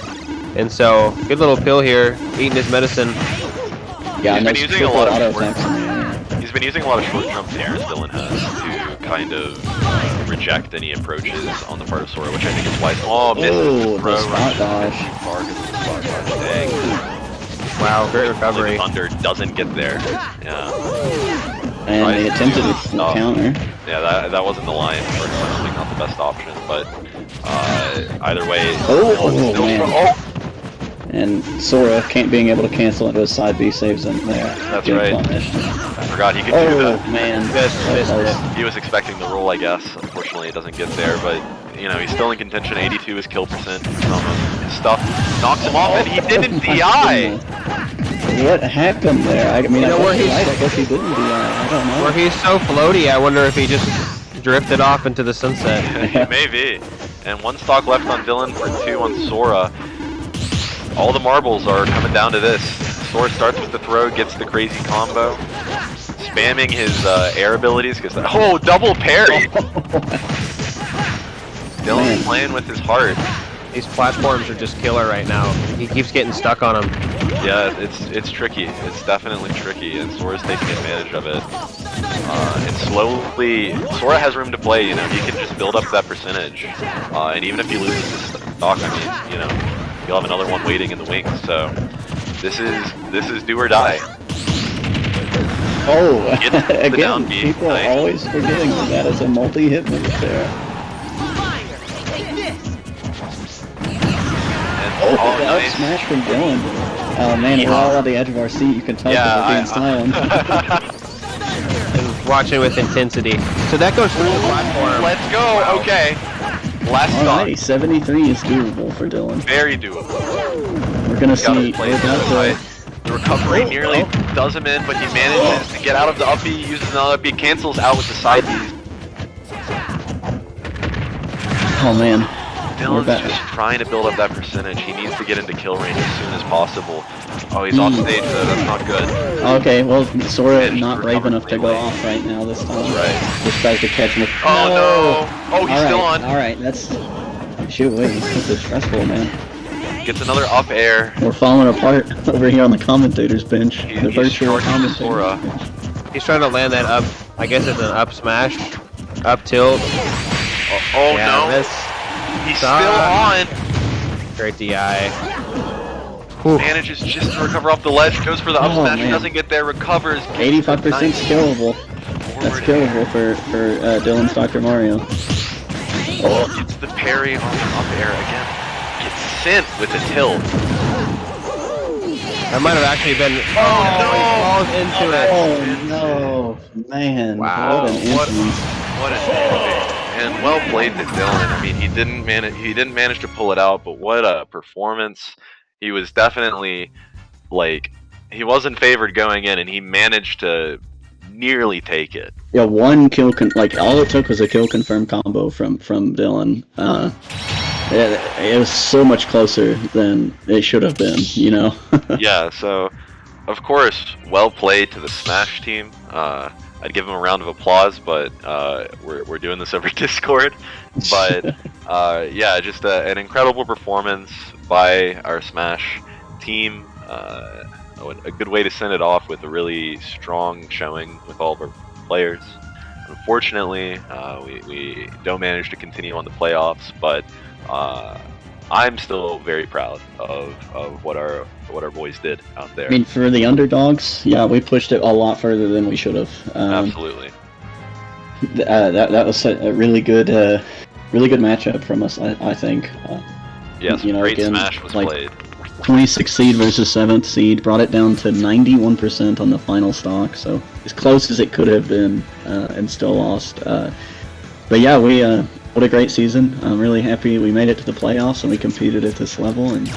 And so, good little pill here, eating his medicine. Yeah, He's and been those using a triple lot of auto short- attacks in the air. He's been using a lot of short jump dares, Dylan has, to kind of reject any approaches on the part of Sora, which I think is wise. Oh, misses Oh, the throw. the spot runs dodge. too far because of the spot dodge. Dang. Wow, great Hopefully recovery. the Thunder doesn't get there. Yeah. And they Right. attempted a Oh. counter. Yeah, that wasn't the line. Unfortunately, not the best option, but either way. Oh, still- man. oh, And Sora being able to cancel into a side B saves him there. That's Good right. punish. I forgot he could do Oh that. man. Missed it. He was expecting the roll, I guess. Unfortunately, it doesn't get there, but you know he's still in contention. 82 is kill percent. His stuff knocks him off, and he didn't DI. What happened there? I mean, You know, I where guess he's- right. I guess he didn't DI. I don't know. Where he's so floaty, I wonder if he just drifted off into the sunset. Maybe. And 1 stock left on Dylan for 2 on Sora. All the marbles are coming down to this. Sora starts with the throw, gets the crazy combo, spamming his air abilities. Oh, double parry! Dylan's playing with his heart. These platforms are just killer right now. He keeps getting stuck on them. Yeah, it's tricky. It's definitely tricky, and Sora's taking advantage of it. And slowly, Sora has room to play. You know, he can just build up that percentage. And even if he loses his stock, I mean, you know, he'll have another one waiting in the wings. So this is do or die. Oh, Gets the again, down B. people Nice. are always forgetting that is a multi-hit move there. And, Oh, oh, the up nice. smash from Dylan. Oh man, we're all on the edge of our seat. You can tell Yeah, we're being silent. And watching with intensity. So that goes through the platform. Let's go. Okay. Last Alrighty, stock. 73 is doable for Dylan. Very doable. We're gonna Gotta see. play We're it about to, right. The recovery nearly does him in, but he manages to get out of the up B, uses another up B, cancels out with the side B. oh man. Dylan's back. just trying to build up that percentage. He needs to get into kill range as soon as possible. Oh, he's off stage though. That's not good. Okay, well, Sora Managed to not brave recover enough to go pretty late. off right now this time. Right. Just tries to catch him with. Oh no! Oh, he's still on. Alright, that's. Shoot, wait, this is stressful, man. Gets another up air. We're falling apart over here on the commentators bench. The He's virtual charging to commentators Sora. bench. He's trying to land that up. I guess it's an up smash. Up tilt. Oh Yeah, no! miss. He's still on. Great DI. Manages just to recover off the ledge. Goes for the up Oh, smash. man. Doesn't get there. Recovers. 85% Nice. killable. That's Forward killable for Dylan's Dr. Mario. Oh, gets the parry on the up air again. Gets sent with a tilt. That might have actually been. Oh, He falls into it. Oh no, man! Wow, What an what- incident. What an epic. And well played to Dylan. I mean, he didn't manage to pull it out, but what a performance. He was definitely like he wasn't favored going in, and he managed to nearly take it. Yeah, one kill. Like all it took was a kill confirm combo from Dylan. It was so much closer than it should have been. You know. Yeah, so of course, well played to the Smash team. I'd give him a round of applause, but we're doing this over Discord. But yeah, just an incredible performance by our Smash team. A good way to send it off with a really strong showing with all of our players. Unfortunately, we don't manage to continue on the playoffs, but I'm still very proud of what our boys did out there. I mean, for the underdogs, yeah, we pushed it a lot further than we should have. Absolutely. That was a really good matchup from us, I think. Yes, great smash was played. 26th seed versus 7th seed brought it down to 91% on the final stock, so as close as it could have been, and still lost. But yeah, what a great season. I'm really happy we made it to the playoffs and we competed at this level. And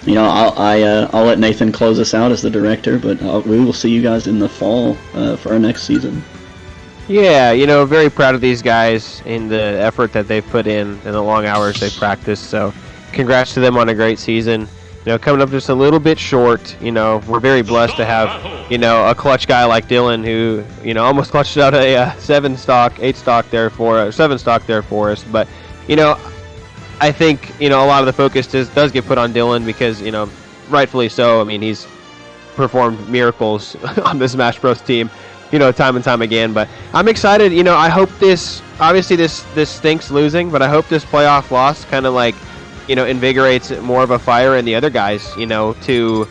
I'll let Nathan close us out as the director, but we will see you guys in the fall for our next season. Yeah, very proud of these guys in the effort that they've put in and the long hours they've practiced. So congrats to them on a great season. Coming up just a little bit short. We're very blessed to have, a clutch guy like Dylan who, almost clutched out a 7 stock there for us. But, I think, a lot of the focus does get put on Dylan because, rightfully so. I mean, he's performed miracles on the Smash Bros. Team, time and time again. But I'm excited. I hope this stinks losing, but I hope this playoff loss kind of like, invigorates more of a fire in the other guys, to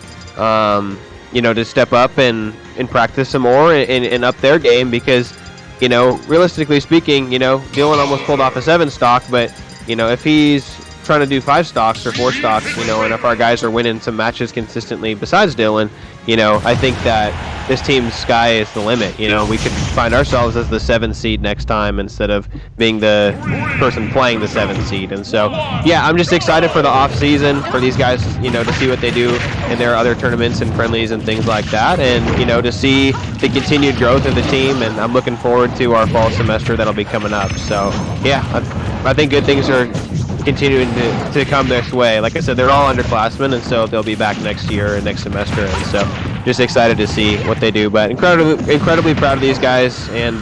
step up and practice some more and up their game because, realistically speaking, Dylan almost pulled off a 7 stock, but, if he's trying to do 5 stocks or 4 stocks, and if our guys are winning some matches consistently besides Dylan, I think that this team's sky is the limit. We could find ourselves as the 7th seed next time instead of being the person playing the 7th seed. And so, yeah, I'm just excited for the off season for these guys, to see what they do in their other tournaments and friendlies and things like that, and to see the continued growth of the team. And I'm looking forward to our fall semester that'll be coming up. So, yeah, I think good things are continuing to come this way. Like I said, they're all underclassmen, and so they'll be back next year and next semester, and so just excited to see what they do. But incredibly proud of these guys and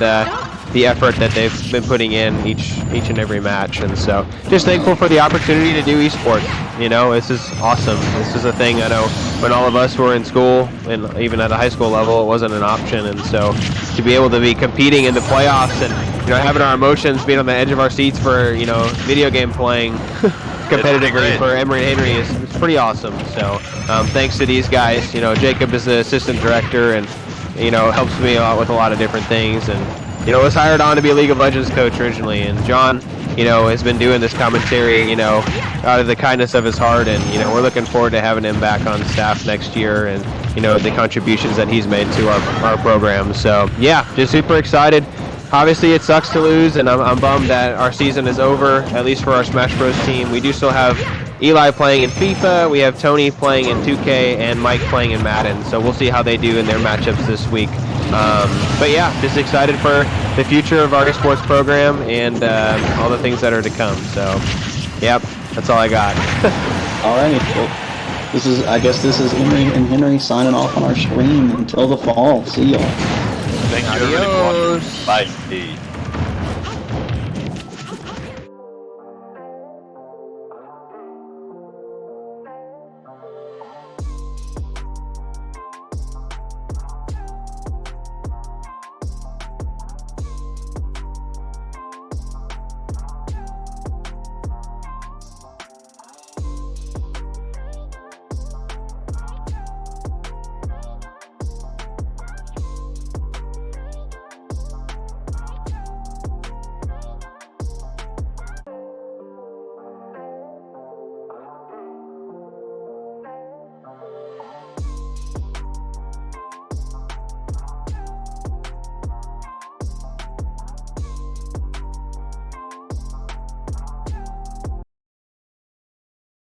the effort that they've been putting in each and every match, and so just thankful for the opportunity to do esports. This is awesome. This is a thing. I know when all of us were in school and even at a high school level, it wasn't an option, and so to be able to be competing in the playoffs and having our emotions being on the edge of our seats for video game playing competitively for Emory and Henry is pretty awesome. So thanks to these guys. Jacob is the assistant director and helps me out with a lot of different things, and was hired on to be a League of Legends coach originally, and John has been doing this commentary out of the kindness of his heart, and we're looking forward to having him back on staff next year, and the contributions that he's made to our program. So yeah, just super excited. Obviously, it sucks to lose, and I'm bummed that our season is over, at least for our Smash Bros. Team. We do still have Eli playing in FIFA, we have Tony playing in 2K, and Mike playing in Madden, so we'll see how they do in their matchups this week. But yeah, just excited for the future of our esports program and all the things that are to come. So, yep, that's all I got. All right. Well, I guess this is Emory and Henry signing off on our stream until the fall. See y'all. Thank you, everybody. Bye.